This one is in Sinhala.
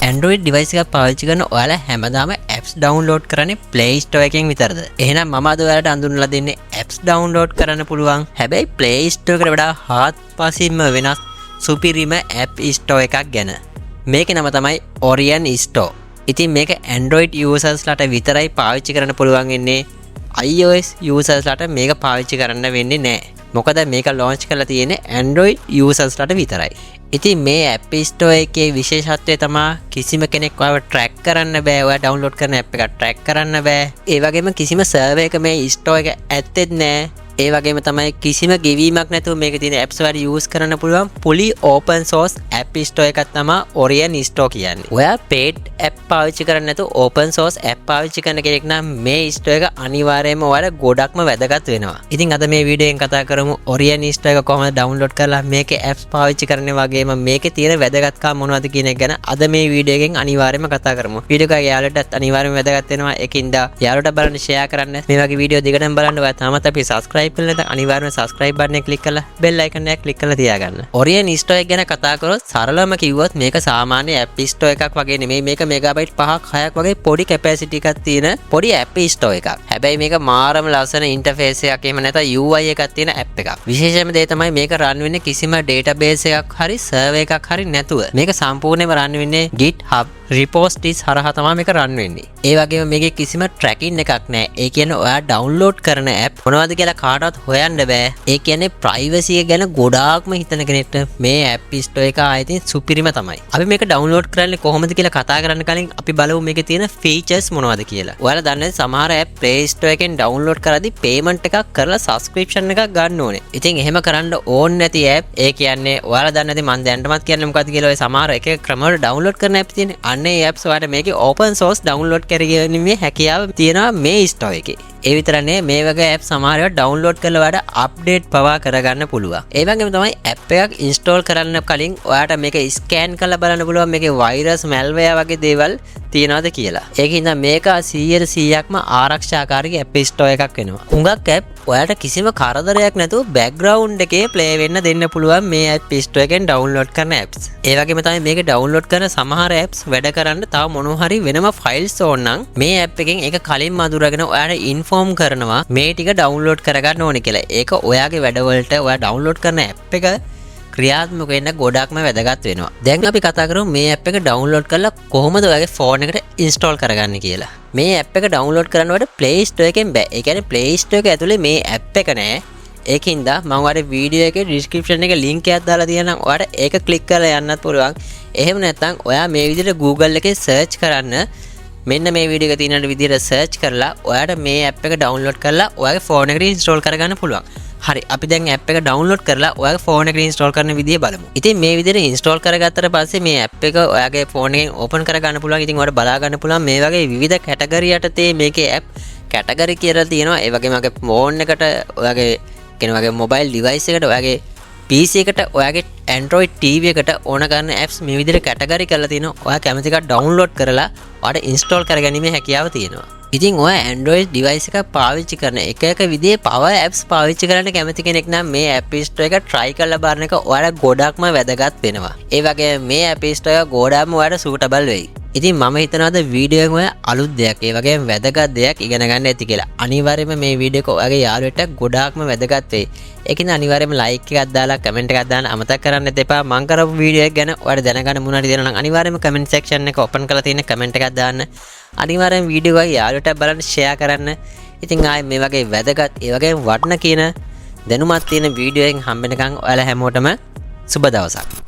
Android device එකක් පාවිච්චි කරන ඔයාලා හැමදාම apps download කරන්නේ Play Store එකෙන් විතරද? එහෙනම් මම අද ඔයාලට අඳුන්වලා දෙන්නේ apps download කරන්න පුළුවන්. හැබැයි Play Store එකට වඩා හාත්පසින්ම වෙනස් සුපිරිම app store එකක් ගැන. මේකේ නම තමයි Orion Store. ඉතින් මේක Android users ලාට විතරයි පාවිච්චි කරන්න පුළුවන් වෙන්නේ. iOS users ලාට මේක පාවිච්චි කරන්න වෙන්නේ නැහැ. මොකද මේක launch කරලා තියෙන්නේ Android users ලාට විතරයි. ඉතින් මේ app store එකේ විශේෂත්වය තමයි කිසිම කෙනෙක් ඔයාව track කරන්න බෑ. ඔයා download කරන app එක track කරන්න බෑ. ඒ වගේම කිසිම server එක මේ store එක ඇත්තෙත් නෑ. ඒ වගේම තමයි කිසිම ගෙවීමක් නැතුව මේකේ තියෙන apps වල use කරන්න පුළුවන් fully open source app store එකක් තමයි Orion Store කියන්නේ. ඔයා paid app පාවිච්චි කරන්නේ නැතුව open source app පාවිච්චි කරන කෙනෙක් නම් මේ store එක අනිවාර්යයෙන්ම ඔයාලට ගොඩක්ම වැදගත් වෙනවා. ඉතින් අද මේ වීඩියෝෙන් කතා කරමු Orion Store එක කොහොමද download කරලා මේකේ apps පාවිච්චි කරන්නේ වගේම මේකේ තියෙන වැදගත්කම් මොනවද කියන එක ගැන අද මේ වීඩියෝෙන් අනිවාර්යයෙන්ම කතා කරමු. වීඩියෝ එක යාළුවටත් අනිවාර්යයෙන්ම වැදගත් වෙනවා. ඒකින්ද යාළුවට බලන්න share කරන්න. මේ වගේ වීඩියෝ දිගටම බලන්න ඔයා තාමත් අපි subscribe අනිවාර්යයෙන්ම subscribe button එක click කරලා bell icon එක click කරලා තියාගන්න. Orion Store එක ගැන කතා කරොත් සරලවම කිව්වොත් මේක සාමාන්‍ය app store එකක් වගේ නෙමෙයි. මේක megabyte 5ක් 6ක් වගේ පොඩි capacity එකක් තියෙන පොඩි app store එකක්. හැබැයි මේක මාරම ලස්සන interface එකක් එහෙම නැත්නම් UI එකක් තියෙන app එකක්. විශේෂම දේ තමයි මේක run වෙන්නේ කිසිම database එකක් හරි server එකක් හරි නැතුව. මේක සම්පූර්ණයෙන්ම run වෙන්නේ GitHub repositories හරහා තමයි මේක run වෙන්නේ. ඒ වගේම මේකේ කිසිම tracking එකක් නැහැ. ඒ කියන්නේ ඔයා download කරන app මොනවද කියලා කාටවත් හොයන්න බෑ. ඒ කියන්නේ privacy එක ගැන ගොඩාක්ම හිතන කෙනෙක්ට මේ app store එක ආයෙත් සුපිරිම තමයි. අපි මේක download කරන්නේ කොහොමද කියලා කතා කරන්න කලින් අපි බලමු මේකේ තියෙන features මොනවද කියලා. ඔයාලා දන්නේ සමහර app Play Store එකෙන් download කරද්දී payment එකක් කරලා subscription එකක් ගන්න ඕනේ. ඉතින් එහෙම කරන්න ඕනේ නැති app ඒ කියන්නේ ඔයාලා දන්නේ නැති මම දැනටමත් කියන්නේ මොකද්ද කියලා ඔය සමහර එක ක්‍රමවල download කරන app තියෙන්නේ. අන්නේ apps ඔයාලට මේකේ open source download කරගැනීමේ හැකියාව තියෙනවා මේ store එකේ. ඒ විතරනේ මේ වගේ app සමහර ඒවා download කරලා ඔයාලට update පවා කරගන්න පුළුවන්. ඒ වගේම තමයි app එකක් install කරන්න කලින් ඔයාලට මේක scan කරලා බලන්න පුළුවන් මේකේ virus malware වගේ දේවල් තියනවාද කියලා. ඒකින්ද මේක 100%ක්ම ආරක්ෂාකාරී app store එකක් වෙනවා. හුඟක් app ඔයාලට කිසිම කරදරයක් නැතුව background එකේ play වෙන්න දෙන්න පුළුවන් මේ app store එකෙන් download කරන apps. ඒ වගේම තමයි මේක download කරන සමහර apps වැඩ කරන්න තව මොනවා හරි වෙනම files ඕන නම් මේ app එකෙන් ඒක කලින්ම අඳුරගෙන ඔයාලට inform කරනවා මේ ටික download කරගන්න ඕනේ කියලා. ඒක ඔයාගේ වැඩවලට ඔයා download කරන app එක ක්‍රියාත්මක වෙන්න ගොඩක්ම වැදගත් වෙනවා. දැන් අපි කතා කරමු මේ app එක download කරලා කොහොමද ඔයාගේ phone එකට install කරගන්නේ කියලා. මේ app එක download කරනකොට Play Store එකෙන් බෑ. ඒ කියන්නේ Play Store එක ඇතුලේ මේ app එක නෑ. ඒකින්ද මම ඔයාලට වීඩියෝ එකේ description එකේ link එකක් දාලා තියෙනවා. ඔයාලට ඒක click කරලා යන්නත් පුළුවන්. එහෙම නැත්නම් ඔයා මේ විදිහට Google එකේ search කරන්න මෙන්න මේ වීඩියෝ එක තියෙන විදිහට search කරලා ඔයාලට මේ app එක download කරලා ඔයාගේ phone එකට install කරගන්න පුළුවන්. හරි අපි දැන් app එක download කරලා ඔයාගේ phone එකට install කරන විදිය බලමු. ඉතින් මේ විදිහට install කරගත්තට පස්සේ මේ app එක ඔයාගේ phone එකෙන් open කරගන්න පුළුවන්. ඉතින් ඔයාලට බලා ගන්න පුළුවන් මේ වගේ විවිධ category යටතේ මේකේ app category කියලා තියෙනවා. ඒ වගේම ඔයාගේ phone එකට ඔයාගේ කියන වගේ mobile device එකට ඔයාගේ PC එකට ඔයාගේ Android TV එකට ඕන කරන apps මේ විදිහට category කරලා තිනවා. ඔයා කැමති එකක් download කරලා ඔයාලට install කරගැනීමේ හැකියාව තියෙනවා. ඉතින් ඔය Android device එකක් පාවිච්චි කරන එක විදිහේ power apps පාවිච්චි කරන්න කැමති කෙනෙක් නම් මේ app store එක try කරලා බලන එක ඔයාලට ගොඩක්ම වැදගත් වෙනවා. ඒ වගේම මේ app store එක ගොඩක්ම ඔයාලට suitable වෙයි. ඉතින් මම හිතනවාද වීඩියෝ එකේ අලුත් දෙයක් ඒ වගේම වැදගත් දෙයක් ඉගෙන ගන්න ඇති කියලා. අනිවාර්යයෙන්ම මේ වීඩියෝ එක ඔයාගේ යාළුවෙක්ට ගොඩාක්ම වැදගත් වෙයි. ඒකින්ද අනිවාර්යයෙන්ම like එකක් දාලා comment එකක් දාන්න අමතක කරන්න එපා. මම කරපු වීඩියෝ එක ගැන ඔයාලට දැනගන්න මොනවද තියෙනවා නම් අනිවාර්යයෙන්ම comment section එක open කරලා තියෙන comment එකක් දාන්න. අනිවාර්යෙන් වීඩියෝ එක යාළුවට බලන්න share කරන්න. ඉතින් ආයේ මේ වගේ වැදගත් ඒ වගේම වටින කියන දැනුමක් තියෙන වීඩියෝ එකෙන් හම්බෙනකන් ඔයාලා හැමෝටම සුබ දවසක්.